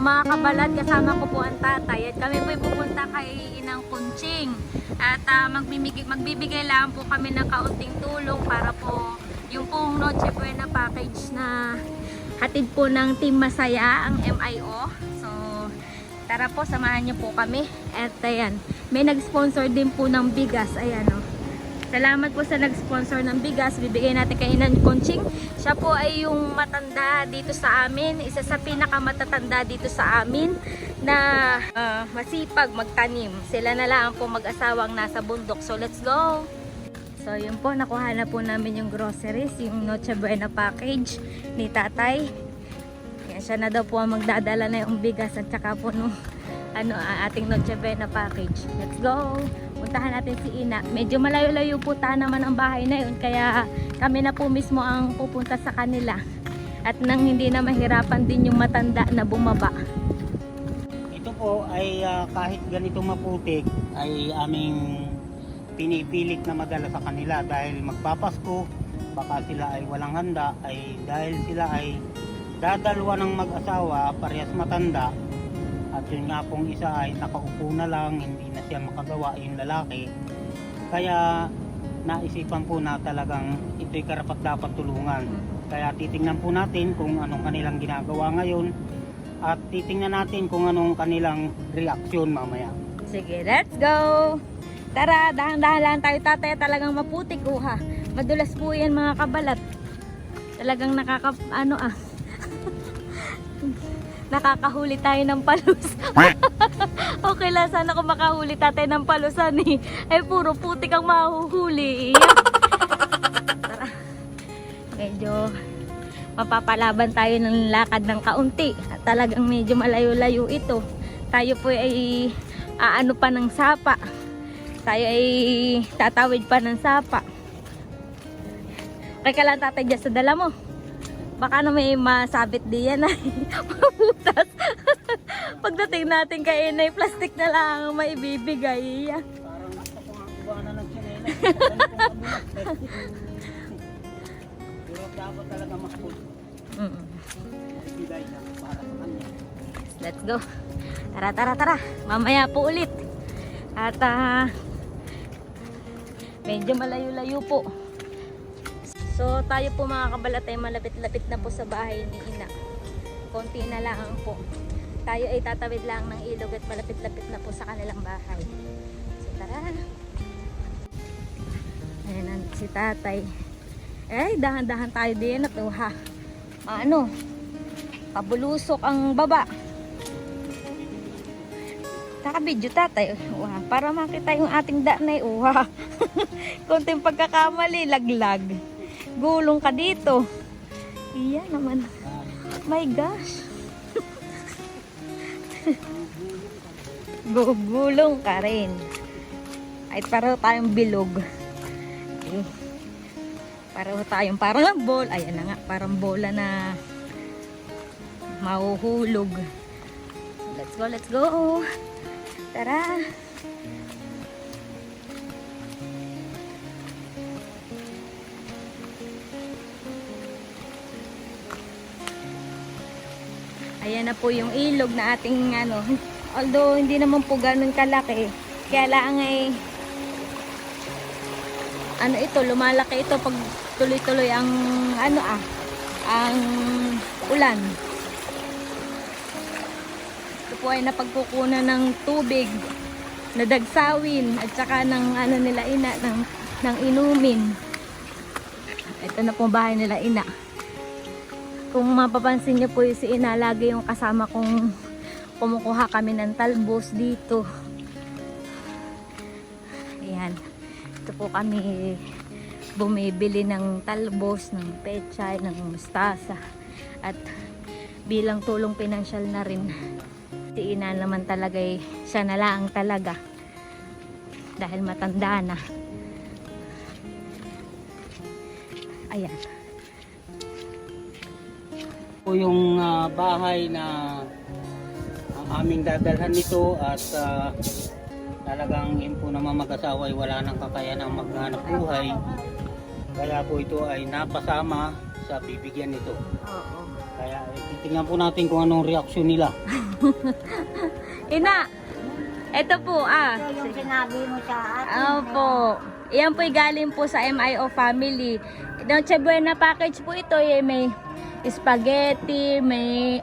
So mga kabalat, kasama ko po ang tatay at kami po pupunta kay Inang Kunching at magbibigay lang po kami ng kaunting tulong para po yung pong Noche Buena package na hatid po ng Team Masaya, ang MIO. So tara po, samahan niyo po kami. At ayan, may nag-sponsor din po ng bigas. Ayan o. Salamat po sa nag-sponsor ng bigas. Bibigay natin kay Inang Kunching. Siya po ay yung matanda dito sa amin. Isa sa pinakamatatanda dito sa amin na masipag magtanim. Sila na lang po mag-asawang nasa bundok. So let's go! So yun po, nakuha na po namin yung groceries, yung Noche Buena package ni tatay. Yan, siya na daw po ang magdadala na yung bigas at saka po nung ating Noche Buena package. Let's go! Puntahan natin si Ina. Medyo malayo-layo po naman ang bahay na yun, kaya kami na po mismo ang pupunta sa kanila. At nang hindi na mahirapan din yung matanda na bumaba. Ito po ay kahit ganito maputik ay aming pinipilit na madala sa kanila dahil magpapasko, baka sila ay walang handa, ay dahil sila ay dadalwa ng mag-asawa, parehas matanda, at yun nga pong isa ay nakaupo na lang, hindi na siya makagawa, yung lalaki. Kaya naisipan po na talagang ito'y karapat dapat tulungan. Kaya titingnan po natin kung anong kanilang ginagawa ngayon at titingnan natin kung anong kanilang reaksyon mamaya. Sige, let's go! Tara, dahan-dahan lang tayo tatay, talagang maputik ha. Madulas po yan mga kabalat. Talagang nakakahuli tayo ng palus. Okay lang, sana kung makahuli tatay ng palusan eh. Ay puro putik ang mahuhuli. Tara. Medyo mapapalaban tayo ng lakad ng kaunti. At talagang medyo malayo-layo ito. Tayo po ay aano pa ng sapa. Tayo ay tatawid pa ng sapa. Kaya ka lang tatay dyan sa dala mo. Baka na may masabit diyan ay mabutas. Pagdating natin kay Inay, plastic na lang ang maibibigay. Parang gusto ko nga iwanan ng sinela. Pero dapat talaga makapul. Ibigay lang para sa kanya. Let's go. Tara. Mamaya po ulit. At medyo malayo-layo po. So tayo po mga kabalat ay malapit-lapit na po sa bahay ni Ina. Konti na lang po. Tayo ay tatawid lang ng ilog at malapit-lapit na po sa kanilang bahay. So tara. Ayan si tatay. Eh, dahan-dahan tayo din na to ha. Pabulusok ang baba. Nakabidyo tatay. Para makita yung ating danay. Konting pagkakamali, laglag. Gulong ka dito. Iya naman. My gosh. Gugulong ka rin. Ay pareho tayong bilog. Pareho tayong parang ball. Ayan na nga, parang bola na mahuhulog. Let's go. Tara. Ayan na po yung ilog na ating although hindi naman po ganun kalaki, kaya lang ay ito, lumalaki ito pag tuloy-tuloy ang ang ulan. Ito po ay napagkukunan ng tubig na dagsawin at saka ng nila Ina ng inumin. Ito na po bahay nila Ina. Kung mapapansin niyo po si Ina, lagi yung kasama kong kumukuha kami ng talbos dito. Ayan. Ito po kami bumibili ng talbos, ng pechay, ng mustasa. At bilang tulong pinansyal na rin, si Ina naman talaga siya na lang talaga. Dahil matanda na. Ayan. Po yung bahay na ang aming dadalhan nito at talagang yun po naman mag-asawa ay wala nang kakayanang maghanap buhay. Kaya po ito ay napasama sa bibigyan nito. Oo. Kaya titingnan po natin kung anong reaksyon nila. Ina, ito po Ito yung sinabi mo sa atin. Opo. Iyan po galing po sa MIO family. Noche Buena package po ito. May spaghetti, may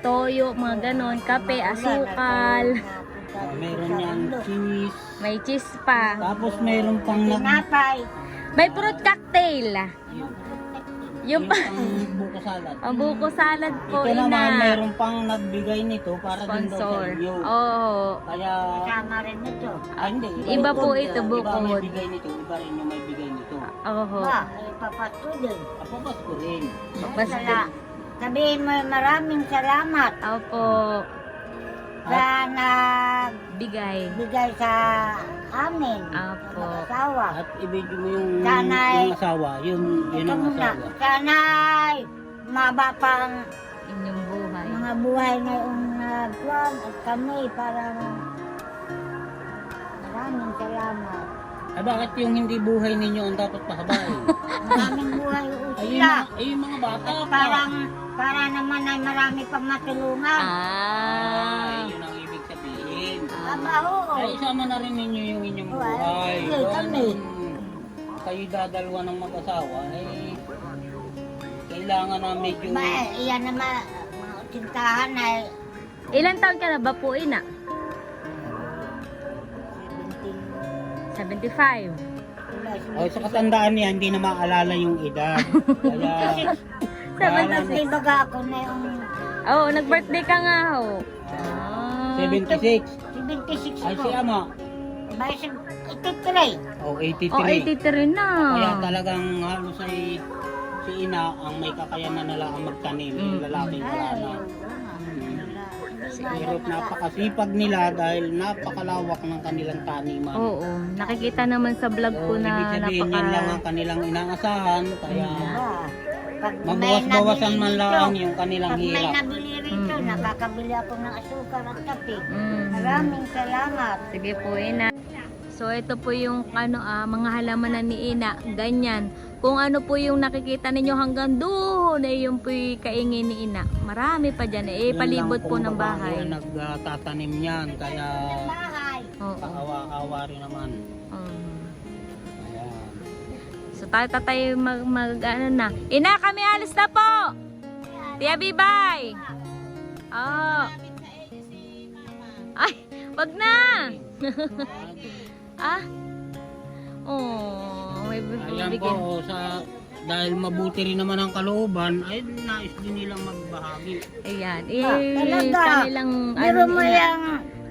toyo, mga ganon, kape, asukal, Meron yan cheese. may cheese pa. Tapos meron pang Tinapay. May fruit cocktail. Yung pa, buko salad. ang buko salad po, Ito naman, ina. meron pang nagbigay nito para din daw sa Sponsor. inyo. Oo. Kaya, Kasama rin ito. hindi. Iba po bukod. ito, Iba bukod. may bigay nito, iba rin yung may bigay nito. Oo. Ba, ipapato din. Papas ko rin. Basta. Sabihin mo maraming salamat Opo. sa nagbigay Bigay. sa amin. Opo. Mag-asawa. At ibigay mo yung, Sana'y- yung asawa. Yun Ito ang muna. asawa. Sana'y maba pang Inyong buhay. mga buhay na yung nagkuhan at kami para maraming salamat. Ay bakit yung hindi buhay ninyo ang dapat pahabain? Maraming buhay Ay sila. yung mga bata pa. Para naman ay marami pang matulungan. Ah. Yun ang ibig sabihin. Aba, oo. Ay isama na rin ninyo yung inyong Oo, buhay. sige, kami. Kayo dadalwa ng mag-asawa, kailangan na medyo... Iyan naman, mga utintahan ay Ilan taon ka na ba po, ina? 75. O sa katandaan niya, hindi na maalala yung edad. Kaya... Kasi baga ako na yung Oo, nag-birthday ka nga ho. Ah. 76. 76 Ay ko. si Ama. Baya sa 83. O 83. Oh, 83 na. Kaya talagang halos ay si Ina ang may kakayanan na lang magtanim. Yung lalaki wala na. Pero napakasipag nila dahil napakalawak ng kanilang taniman. Oo, nakikita naman sa vlog ko Ibig na sabihin yan lang napaka... ang kanilang inaasahan. Kaya Pag mabawas-bawasan man lang nabili yung kanilang Pag may hirap. nabili rito, nakakabili ako ng asukar at kape. Mm. Maraming salamat. Sige po, ina. So, ito po yung mga halaman na ni ina. Ganyan. Kung ano po yung nakikita ninyo hanggang doon, eh, yung po yung kaingin ni ina. Marami pa dyan. Eh, Yun palibot lang po kung ng babae bahay. ang nagtatanim yan. Kaya Bahay. Oo. kaawa-awa rin naman. Mm. Ayan. So tayo ano na. Ina, kami alis na po. Tia Bibay. Oh. Ay, wag na. Ah. Oh, may Ayan bibigyan. po, dahil mabuti rin naman ang kalooban, ay nais din nilang magbahagi. Ayan. talaga. Kanilang Meron mo ina. yung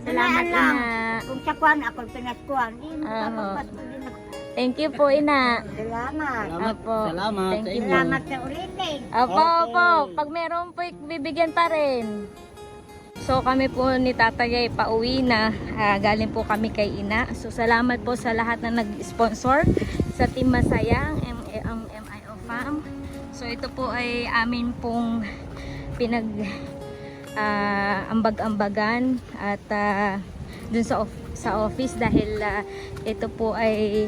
Salamat, lang. ina. Kung sa kwan, ako pinaskuhan. Ah, Papapasko din ako. Thank you po, ina. Salamat. Apo. Salamat Thank sa you. inyo. Salamat sa ulitin. Opo, Okay. opo. Pag meron po, bibigyan pa rin. So kami po ni Tatay ay pauwi na. Galing po kami kay Ina. So salamat po sa lahat na nag-sponsor sa Team Masaya, ang MIO Farm. So ito po ay amin pong ambag-ambagan at dun sa office dahil ito po ay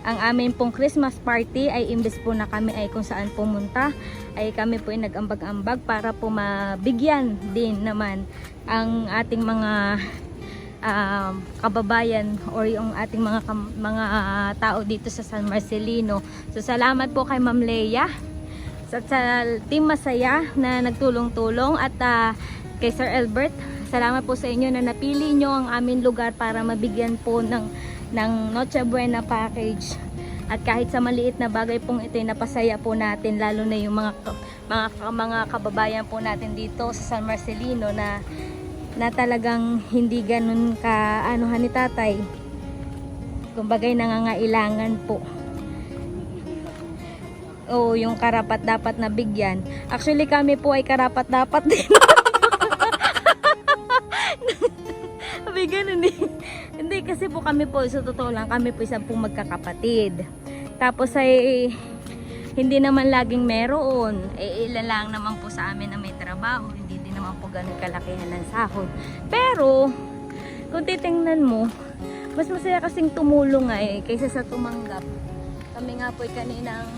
ang amin pong Christmas party ay imbes po na kami ay kung saan pumunta ay kami po ay nag-ambag-ambag para po mabigyan din naman ang ating mga kababayan or yung ating mga tao dito sa San Marcelino. So salamat po kay Ma'am Leia sa Team Masaya na nagtulong-tulong at kay Sir Albert. Salamat po sa inyo na napili nyo ang aming lugar para mabigyan po ng Noche Buena package. At kahit sa maliit na bagay pong ito, napasaya po natin lalo na yung mga kababayan po natin dito sa San Marcelino na talagang hindi ganun ka anuhan ni tatay. Kumbagay nangangailangan po. O yung karapat dapat na bigyan. Actually kami po ay karapat dapat din. Sabi ganun eh. Hindi kasi po kami po sa totoo lang kami po isang pong magkakapatid. Tapos ay hindi naman laging meron. Ilan lang naman po sa amin na may trabaho. Hindi din naman po ganun kalakihan ng sahod. Pero kung titingnan mo, mas masaya kasing tumulong kaysa sa tumanggap. Kami nga po ay kaninang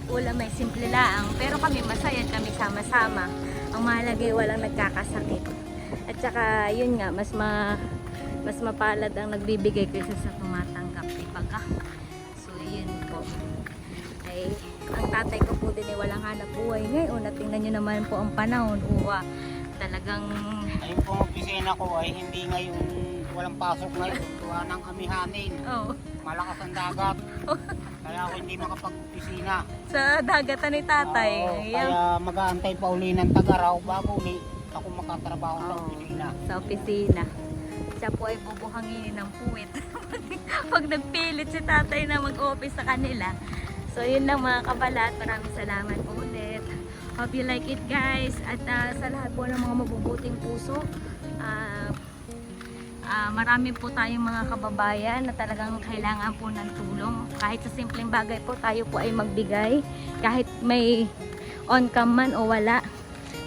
ulam may simple lang. Pero kami masaya at kami sama-sama. Ang mahalaga ay walang nagkakasakit. At saka yun nga, mas mapalad ang nagbibigay kaysa sa tumatanggap. Dibaga? So yun po. Ay, ang tatay ko po din ay walang hanap buhay ngayon. At tingnan nyo naman po ang panahon. Uwa, talagang... Ayun po, opisina ko ay hindi ngayon, walang pasok ngayon. Tuwa ng amihanin. Oh, Malakas ang dagat. Kaya ako hindi makapag-opisina. sa dagatan ni tatay. Oo, Ayan. kaya mag-aantay pa uli ng tag-araw bago uli ako makatrabaho sa Oo, opisina. sa opisina. Siya po ay bubuhangin ng puwit. Pag nagpilit si tatay na mag-office sa kanila. So yun lang mga kabalat. Maraming salamat po ulit. Hope you like it guys. At sa lahat po ng mga mabubuting puso, marami po tayong mga kababayan na talagang kailangan po ng tulong. Kahit sa simpleng bagay po tayo po ay magbigay. Kahit may on-cam man o wala,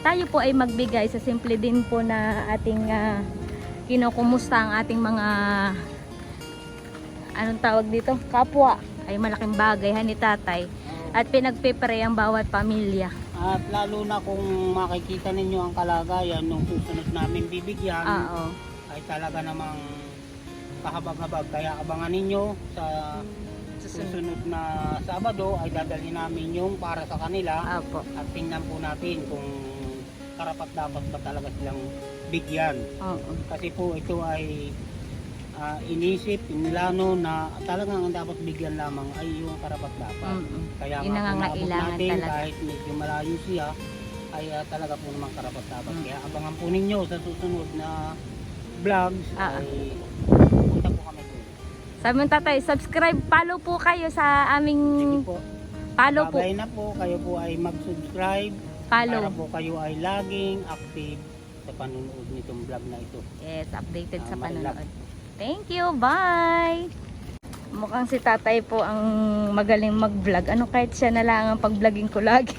tayo po ay magbigay sa simple din po na ating kinukumusta ang ating mga anong tawag dito? Kapwa. Ay malaking bagay ni tatay. At pinagpipray ang bawat pamilya. At lalo na kung makikita ninyo ang kalagayan nung susunod namin bibigyan, Oo. ay talaga namang kahabag-habag. Kaya abangan ninyo sa susunod na Sabado ay dadalhin namin yung para sa kanila. Apo. At tingnan po natin kung karapat dapat ba talaga silang bigyan. Oo. Kasi po ito ay inisip, inilano na talagang ang dapat bigyan lamang ay yung karapat dapat. Kaya Yung nga po naabot nangangailangan natin talaga. kahit medyo malayo siya ay talaga po naman karapat dapat. Kaya abangan po ninyo sa susunod na vlogs ay punta po kami doon. Sabi mo tatay, subscribe, follow po kayo sa aming Sige po. follow po. Babay na po, kayo po ay mag-subscribe para Follow. po kayo ay laging active sa panunood nitong vlog na ito. Yes, updated sa my love. panonood. Thank you, bye! Mukhang si tatay po ang magaling mag-vlog. Ano kahit siya na lang ang pag-vlogging ko lagi.